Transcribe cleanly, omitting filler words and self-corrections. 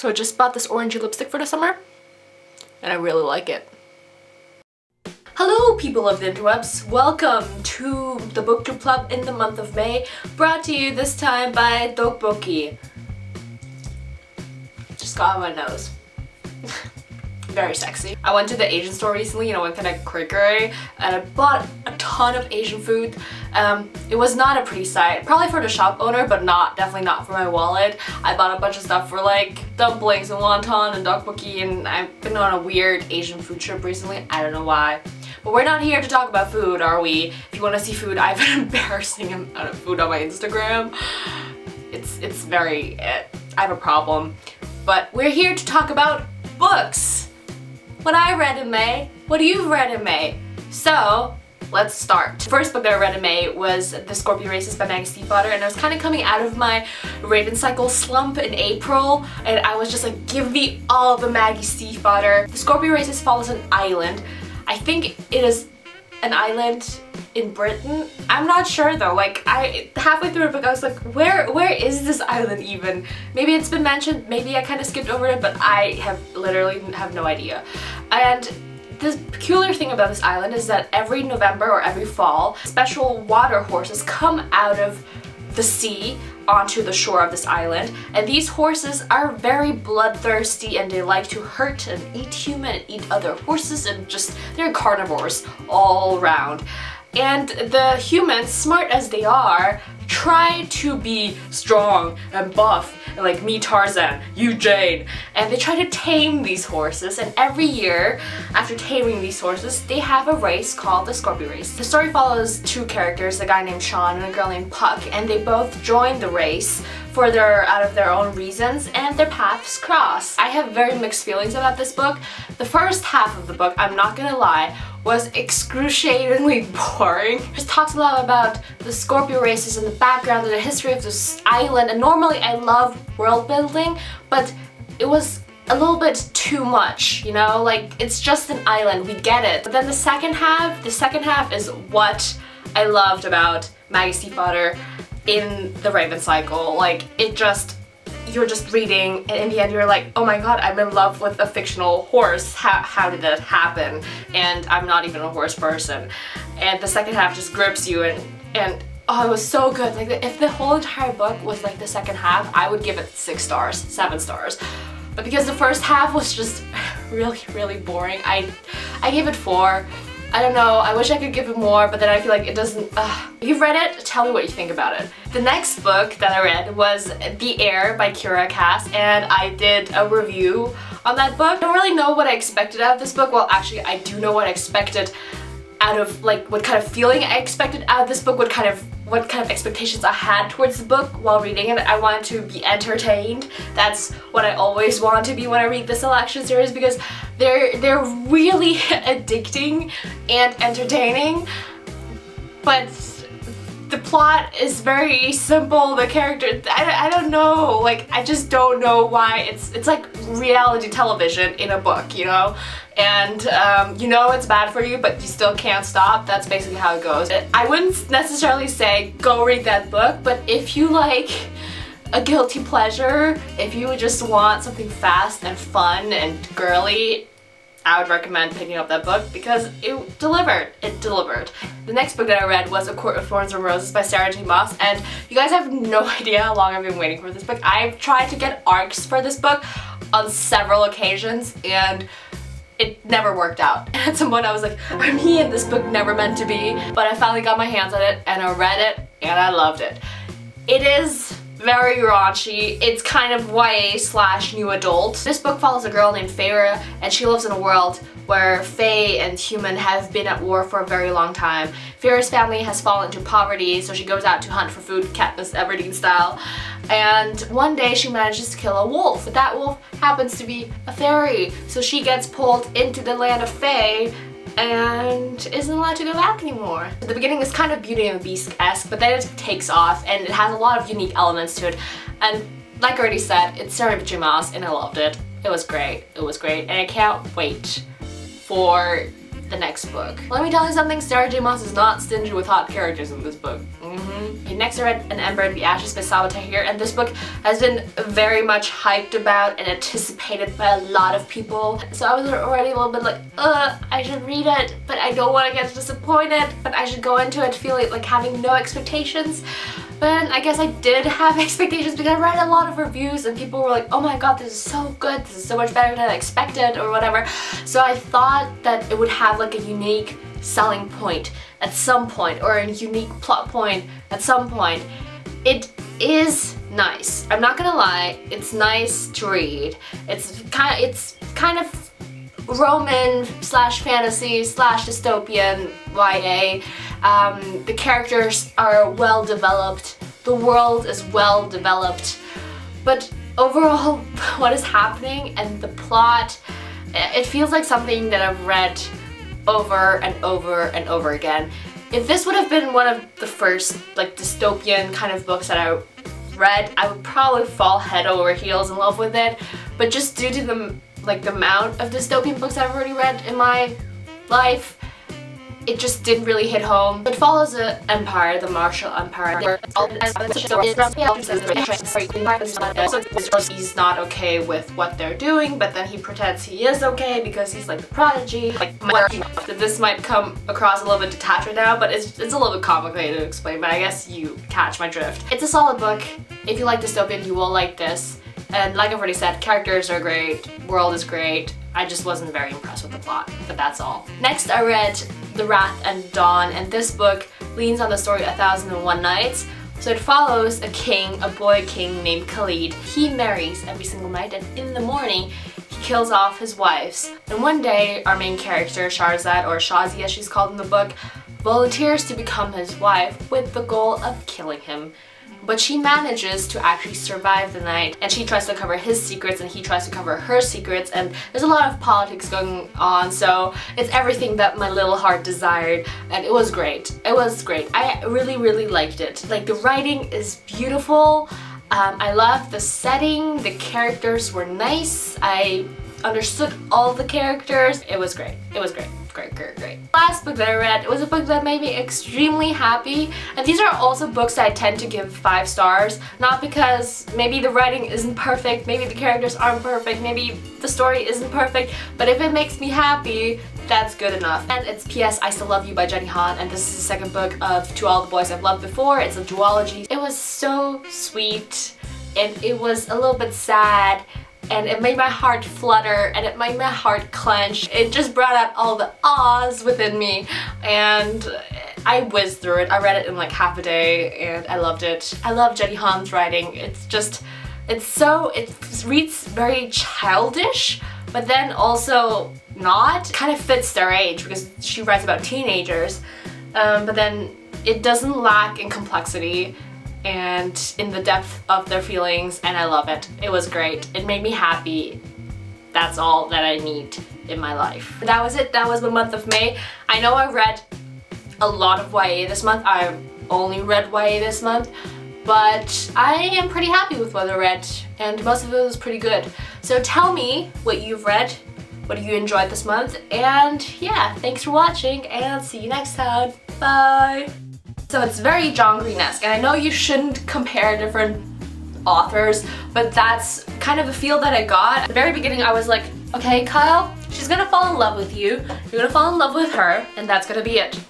So I just bought this orangey lipstick for the summer, and I really like it. Hello people of the interwebs, welcome to the BookTube Club in the month of May, brought to you this time by Dokboki. Just got on my nose. Very sexy. I went to the Asian store recently, you know, went kind of cray-cray, and I bought a ton of Asian food. It was not a pretty sight, probably for the shop owner, but definitely not for my wallet. I bought a bunch of stuff for like dumplings and wonton and tteokbokki, and I've been on a weird Asian food trip recently. I don't know why. But we're not here to talk about food, are we? If you want to see food, I have an embarrassing amount of food on my Instagram. It's very, I have a problem. But we're here to talk about books. What I read in May, what you've read in May. So, let's start. The first book that I read in May was The Scorpio Races by Maggie Stiefvater, and I was kind of coming out of my Raven Cycle slump in April, and I was just like, give me all the Maggie Stiefvater. The Scorpio Races follows an island. I think it is an island in Britain. I'm not sure though. Like, halfway through the book I was like, where is this island even? Maybe it's been mentioned, maybe I kind of skipped over it, but I literally have no idea. And the peculiar thing about this island is that every November or every fall, special water horses come out of the sea onto the shore of this island, and these horses are very bloodthirsty and they like to hurt and eat human and eat other horses, and just they're carnivores all around. And the humans, smart as they are, try to be strong and buff, and like me Tarzan, you Jane, and they try to tame these horses, and every year after taming these horses they have a race called the Scorpio Race. The story follows two characters, a guy named Sean and a girl named Puck, and they both join the race out of their own reasons, and their paths cross. I have very mixed feelings about this book. The first half of the book, I'm not gonna lie, was excruciatingly boring. It just talks a lot about the Scorpio races and the background and the history of this island, and normally I love world building, but it was a little bit too much, you know? Like, it's just an island, we get it. But then the second half is what I loved about Maggie Stiefvater in the Raven Cycle. Like, you're just reading, and in the end you're like, oh my god, I'm in love with a fictional horse. How did that happen? And I'm not even a horse person. And the second half just grips you, and oh, it was so good. Like, if the whole entire book was like the second half, I would give it 6 stars, 7 stars. But because the first half was just really boring, I gave it 4. I don't know, I wish I could give it more, but then I feel like it doesn't, You've read it, tell me what you think about it. The next book that I read was The Heir by Kiera, and I did a review on that book. I don't really know what I expected out of this book. Well, actually, I do know what I expected out of, like, what kind of feeling I expected out of this book, what kind of expectations I had towards the book while reading it. I wanted to be entertained. That's what I always want to be when I read the selection series, because they're really addicting and entertaining, but the plot is very simple. The character, I don't know, like, I just don't know why. It's like reality television in a book, you know? And you know it's bad for you, but you still can't stop. That's basically how it goes. I wouldn't necessarily say go read that book, but if you like a guilty pleasure, if you just want something fast and fun and girly, I would recommend picking up that book because it delivered. It delivered. The next book that I read was A Court of Thorns and Roses by Sarah J. Maas, and you guys have no idea how long I've been waiting for this book. I've tried to get ARCs for this book on several occasions, and it never worked out. And at some point I was like, I'm here, this book never meant to be. But I finally got my hands on it, and I read it, and I loved it. It is very raunchy. It's kind of YA/new adult. This book follows a girl named Heir, and she lives in a world where Fae and human have been at war for a very long time. Heir's family has fallen into poverty, so she goes out to hunt for food, Katniss Everdeen style. And one day she manages to kill a wolf, but that wolf happens to be a fairy, so she gets pulled into the land of Fae and isn't allowed to go back anymore. The beginning is kind of Beauty and the Beast-esque, but then it takes off and it has a lot of unique elements to it. And like I already said, it's Sarah J. Maas, and I loved it. It was great. It was great, and I can't wait for the next book. Let me tell you something, Sarah J. Maas is not stingy with hot characters in this book. Okay, next I read An Ember and the Ashes by Sabaa Tahir, and this book has been very much hyped about and anticipated by a lot of people. So I was already a little bit like, I should read it, but I don't want to get disappointed, but I should go into it feeling like having no expectations. But I guess I did have expectations because I read a lot of reviews and people were like, oh my god, this is so good, this is so much better than I expected or whatever. So I thought that it would have like a unique selling point at some point, or a unique plot point at some point. It is nice. I'm not gonna lie, it's nice to read. It's kind of Roman slash fantasy slash dystopian YA. The characters are well developed, the world is well developed, but overall what is happening and the plot, it feels like something that I've read over and over and over again. If this would have been one of the first like dystopian kind of books that I read, I would probably fall head over heels in love with it, but just due to the amount of dystopian books I've already read in my life, it just didn't really hit home. It follows the Empire, the Martial Empire. He's not okay with what they're doing, but then he pretends he is okay because he's like the prodigy. This might come across a little bit detached right now, but it's a little bit complicated to explain, but I guess you catch my drift. It's a solid book. If you like dystopian, you will like this. And like I've already said, characters are great, world is great. I just wasn't very impressed with the plot, but that's all. Next I read The Wrath and Dawn, and this book leans on the story 1001 Nights. So it follows a boy king named Khalid. He marries every single night, and in the morning he kills off his wives. And one day our main character, Sharzad, or Shazi as she's called in the book, volunteers to become his wife with the goal of killing him. But she manages to actually survive the night, and she tries to cover his secrets and he tries to cover her secrets, and there's a lot of politics going on, so it's everything that my little heart desired, and it was great. It was great. I really liked it. Like, the writing is beautiful. I loved the setting, the characters were nice, I understood all the characters. It was great. It was great. Great. Last book that I read, it was a book that made me extremely happy, and these are also books that I tend to give 5 stars, not because maybe the writing isn't perfect, maybe the characters aren't perfect, maybe the story isn't perfect, but if it makes me happy, that's good enough. And it's P.S. I Still Love You by Jenny Han, and this is the second book of To All the Boys I've Loved Before. It's a duology. It was so sweet, and it was a little bit sad, and it made my heart flutter, and it made my heart clench. It just brought out all the ahs within me, and I whizzed through it. I read it in like half a day, and I loved it. I love Jenny Han's writing. It's just, it reads very childish, but then also not. It kind of fits their age because she writes about teenagers, but then it doesn't lack in complexity and in the depth of their feelings, and I love it. It was great. It made me happy. That's all that I need in my life. That was it. That was the month of May. I know I read a lot of YA this month. I only read YA this month, but I am pretty happy with what I read, and most of it was pretty good. So tell me what you've read, what you enjoyed this month, and yeah, thanks for watching, and see you next time. Bye! So it's very John Green-esque, and I know you shouldn't compare different authors, but that's kind of the feel that I got. At the very beginning I was like, okay Kyle, she's gonna fall in love with you, you're gonna fall in love with her, and that's gonna be it.